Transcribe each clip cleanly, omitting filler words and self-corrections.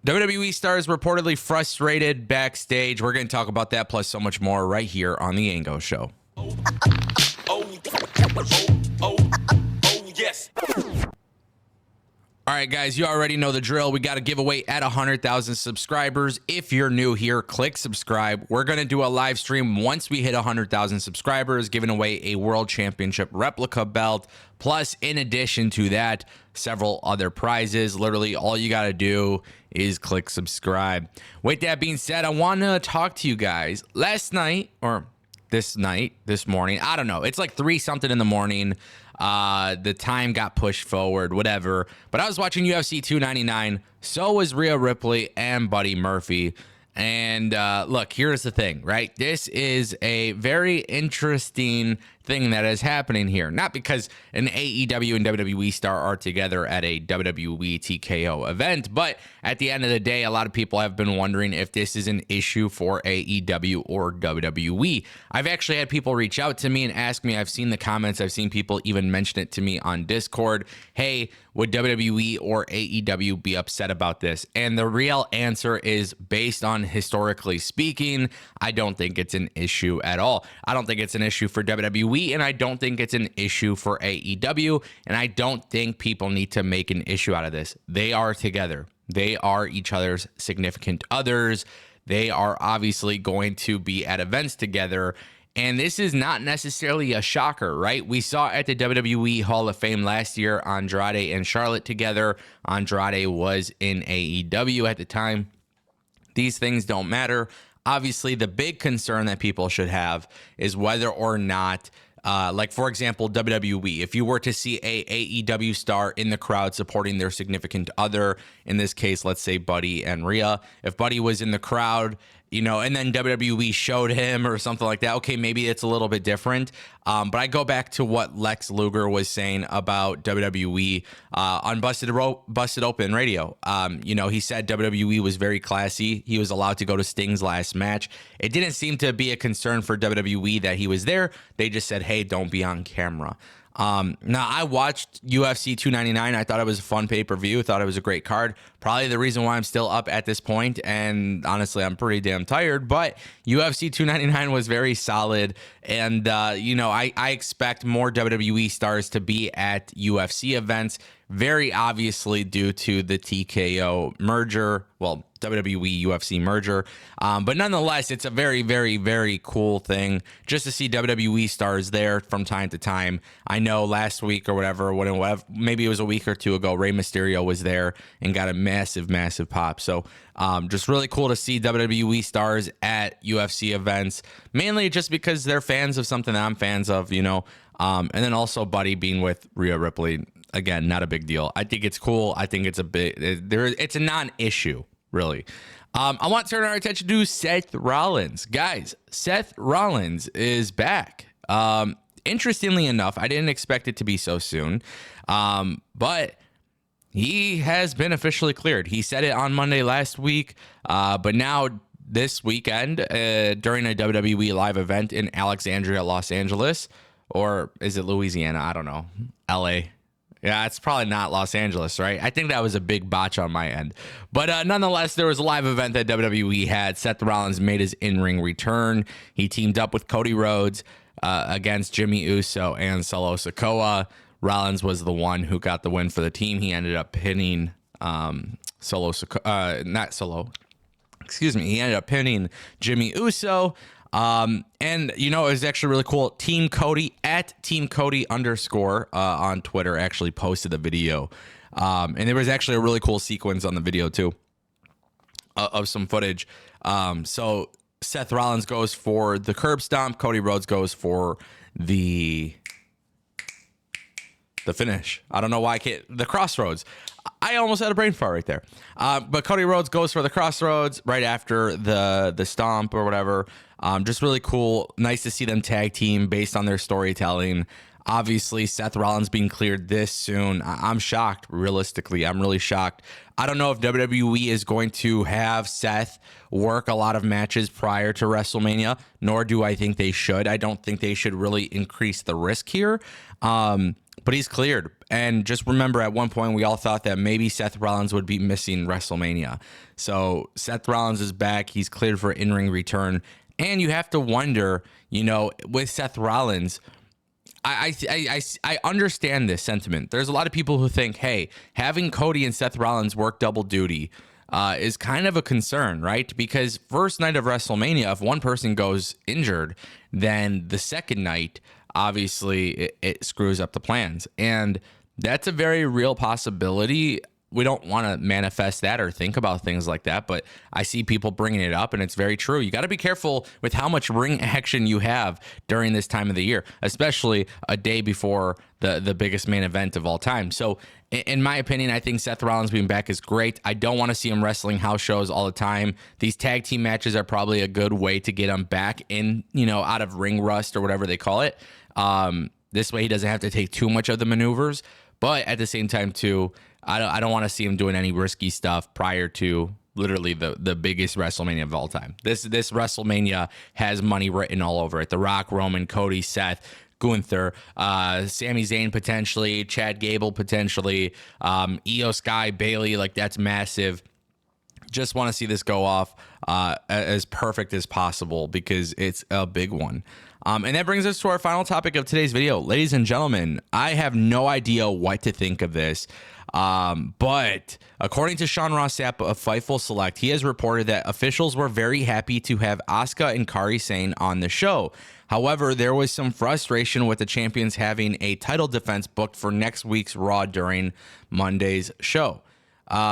WWE stars reportedly frustrated backstage. We're going to talk about that plus so much more right here on the Ango Show. Yes. All right, guys, you already know the drill. We got a giveaway at 100,000 subscribers. If you're new here, click subscribe. We're going to do a live stream once we hit 100,000 subscribers, giving away a World Championship replica belt. Plus, in addition to that, several other prizes. Literally, all you got to do is click subscribe. With that being said, I want to talk to you guys. Last night, or this morning, I don't know. It's like 3 something in the morning. The time got pushed forward, whatever. But I was watching UFC 299. So was Rhea Ripley and Buddy Murphy. And look, here's the thing, right? This is a very interesting thing that is happening here. Not because an AEW and WWE star are together at a WWE TKO event, but at the end of the day, a lot of people have been wondering if this is an issue for AEW or WWE. I've actually had people reach out to me and ask me, I've seen the comments, I've seen people even mention it to me on Discord, hey, would WWE or AEW be upset about this? And the real answer is, based on historically speaking, I don't think it's an issue at all. I don't think it's an issue for WWE, and I don't think it's an issue for AEW, and I don't think people need to make an issue out of this. They are together. They are each other's significant others. They are obviously going to be at events together. And this is not necessarily a shocker, right? We saw at the WWE Hall of Fame last year, Andrade and Charlotte together. Andrade was in AEW at the time. These things don't matter. Obviously, the big concern that people should have is whether or not, like, for example, WWE, if you were to see a AEW star in the crowd supporting their significant other, in this case, let's say Buddy and Rhea, if Buddy was in the crowd, you know, and then WWE showed him or something like that, okay, maybe it's a little bit different. But I go back to what Lex Luger was saying about WWE on Busted Open Radio. You know, he said WWE was very classy. He was allowed to go to Sting's last match. It didn't seem to be a concern for WWE that he was there. They just said, hey, don't be on camera. Now, I watched UFC 299. I thought it was a fun pay-per-view. Thought it was a great card. Probably the reason why I'm still up at this point. And honestly, I'm pretty damn tired. But UFC 299 was very solid. And, you know, I expect more WWE stars to be at UFC events. Very obviously due to the TKO merger. Well, WWE UFC merger. But nonetheless, it's a very, very, very cool thing just to see WWE stars there from time to time. I know last week or whatever, maybe it was a week or two ago, Rey Mysterio was there and got a massive, massive pop. So just really cool to see WWE stars at UFC events, mainly just because they're fans of something that I'm fans of, you know. And then also Buddy being with Rhea Ripley. Again, not a big deal. I think it's cool. I think it's it's a non-issue, really. I want to turn our attention to Seth Rollins. Guys, Seth Rollins is back. Interestingly enough, I didn't expect it to be so soon, but he has been officially cleared. He said it on Monday last week, but now this weekend during a WWE live event in Alexandria, Los Angeles, or is it Louisiana? I don't know. LA. Yeah, it's probably not Los Angeles, right? I think that was a big botch on my end. But nonetheless, there was a live event that WWE had. Seth Rollins made his in-ring return. He teamed up with Cody Rhodes against Jimmy Uso and Solo Sikoa. Rollins was the one who got the win for the team. He ended up pinning He ended up pinning Jimmy Uso. And you know, it was actually really cool. Team Cody at Team Cody _ on Twitter actually posted the video. And there was actually a really cool sequence on the video too, of some footage. So Seth Rollins goes for the curb stomp. Cody Rhodes goes for the finish. I don't know why I can't. The crossroads. I almost had a brain fart right there. But Cody Rhodes goes for the crossroads right after the stomp or whatever. Just really cool. Nice to see them tag team based on their storytelling. Obviously, Seth Rollins being cleared this soon. I'm shocked, realistically. I'm really shocked. I don't know if WWE is going to have Seth work a lot of matches prior to WrestleMania, nor do I think they should. I don't think they should really increase the risk here. but he's cleared. And just remember, at one point, we all thought that maybe Seth Rollins would be missing WrestleMania. So Seth Rollins is back. He's cleared for in-ring return. And you have to wonder, you know, with Seth Rollins, I understand this sentiment. There's a lot of people who think, hey, having Cody and Seth Rollins work double duty is kind of a concern, right? Because first night of WrestleMania, if one person goes injured, then the second night, obviously, it screws up the plans. And that's a very real possibility. We don't want to manifest that or think about things like that, but I see people bringing it up, and it's very true. You got to be careful with how much ring action you have during this time of the year, especially a day before the biggest main event of all time. So in my opinion, I think Seth Rollins being back is great. I don't want to see him wrestling house shows all the time. These tag team matches are probably a good way to get him back in, you know, out of ring rust or whatever they call it. This way he doesn't have to take too much of the maneuvers, but at the same time too, I don't want to see him doing any risky stuff prior to literally the biggest WrestleMania of all time. This WrestleMania has money written all over it. The Rock, Roman, Cody, Seth, Gunther, Sami Zayn potentially, Chad Gable potentially, Io Sky, Bailey, like that's massive. Just want to see this go off as perfect as possible because it's a big one. And that brings us to our final topic of today's video. Ladies and gentlemen, I have no idea what to think of this. But according to Sean Ross Sapp of Fightful Select, he has reported that officials were very happy to have Asuka and Kairi Sane on the show. However, there was some frustration with the champions having a title defense booked for next week's Raw during Monday's show.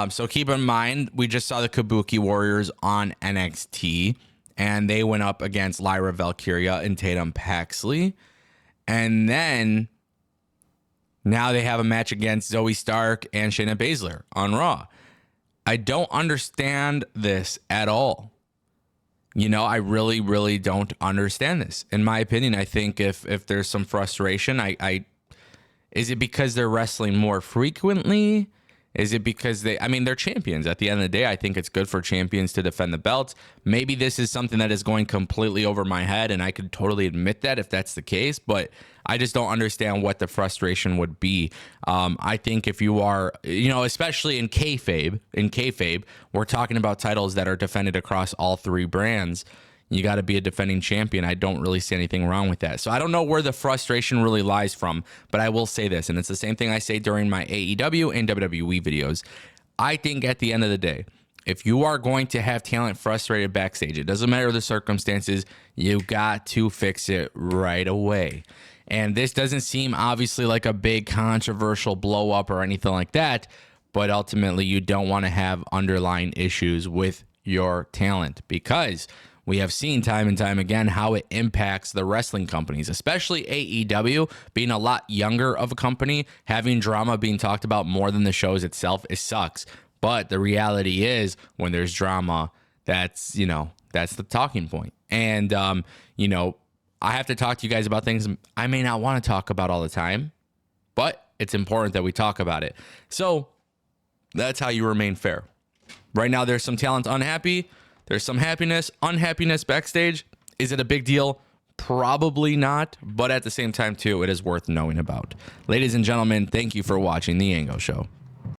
So keep in mind, we just saw the Kabuki Warriors on NXT, and they went up against Lyra Valkyria and Tatum Paxley. And then now they have a match against Zoe Stark and Shayna Baszler on Raw. I don't understand this at all. You know, I really, really don't understand this. In my opinion, I think if there's some frustration, is it because they're wrestling more frequently? Is it because they're champions. At the end of the day, I think it's good for champions to defend the belts. Maybe this is something that is going completely over my head, and I could totally admit that if that's the case, but I just don't understand what the frustration would be. I think if you are, you know, especially in kayfabe, we're talking about titles that are defended across all three brands. You got to be a defending champion. I don't really see anything wrong with that. So I don't know where the frustration really lies from, but I will say this, and it's the same thing I say during my AEW and WWE videos. I think at the end of the day, if you are going to have talent frustrated backstage, it doesn't matter the circumstances, you got to fix it right away. And this doesn't seem obviously like a big controversial blow up or anything like that, but ultimately you don't want to have underlying issues with your talent because we have seen time and time again how it impacts the wrestling companies, especially AEW being a lot younger of a company, having drama being talked about more than the shows itself. It sucks. But the reality is when there's drama, that's the talking point. And, I have to talk to you guys about things I may not want to talk about all the time, but it's important that we talk about it. So that's how you remain fair. Right now, there's some talent unhappy. There's some unhappiness backstage. Is it a big deal? Probably not, but at the same time, too, it is worth knowing about. Ladies and gentlemen, thank you for watching The Ango Show.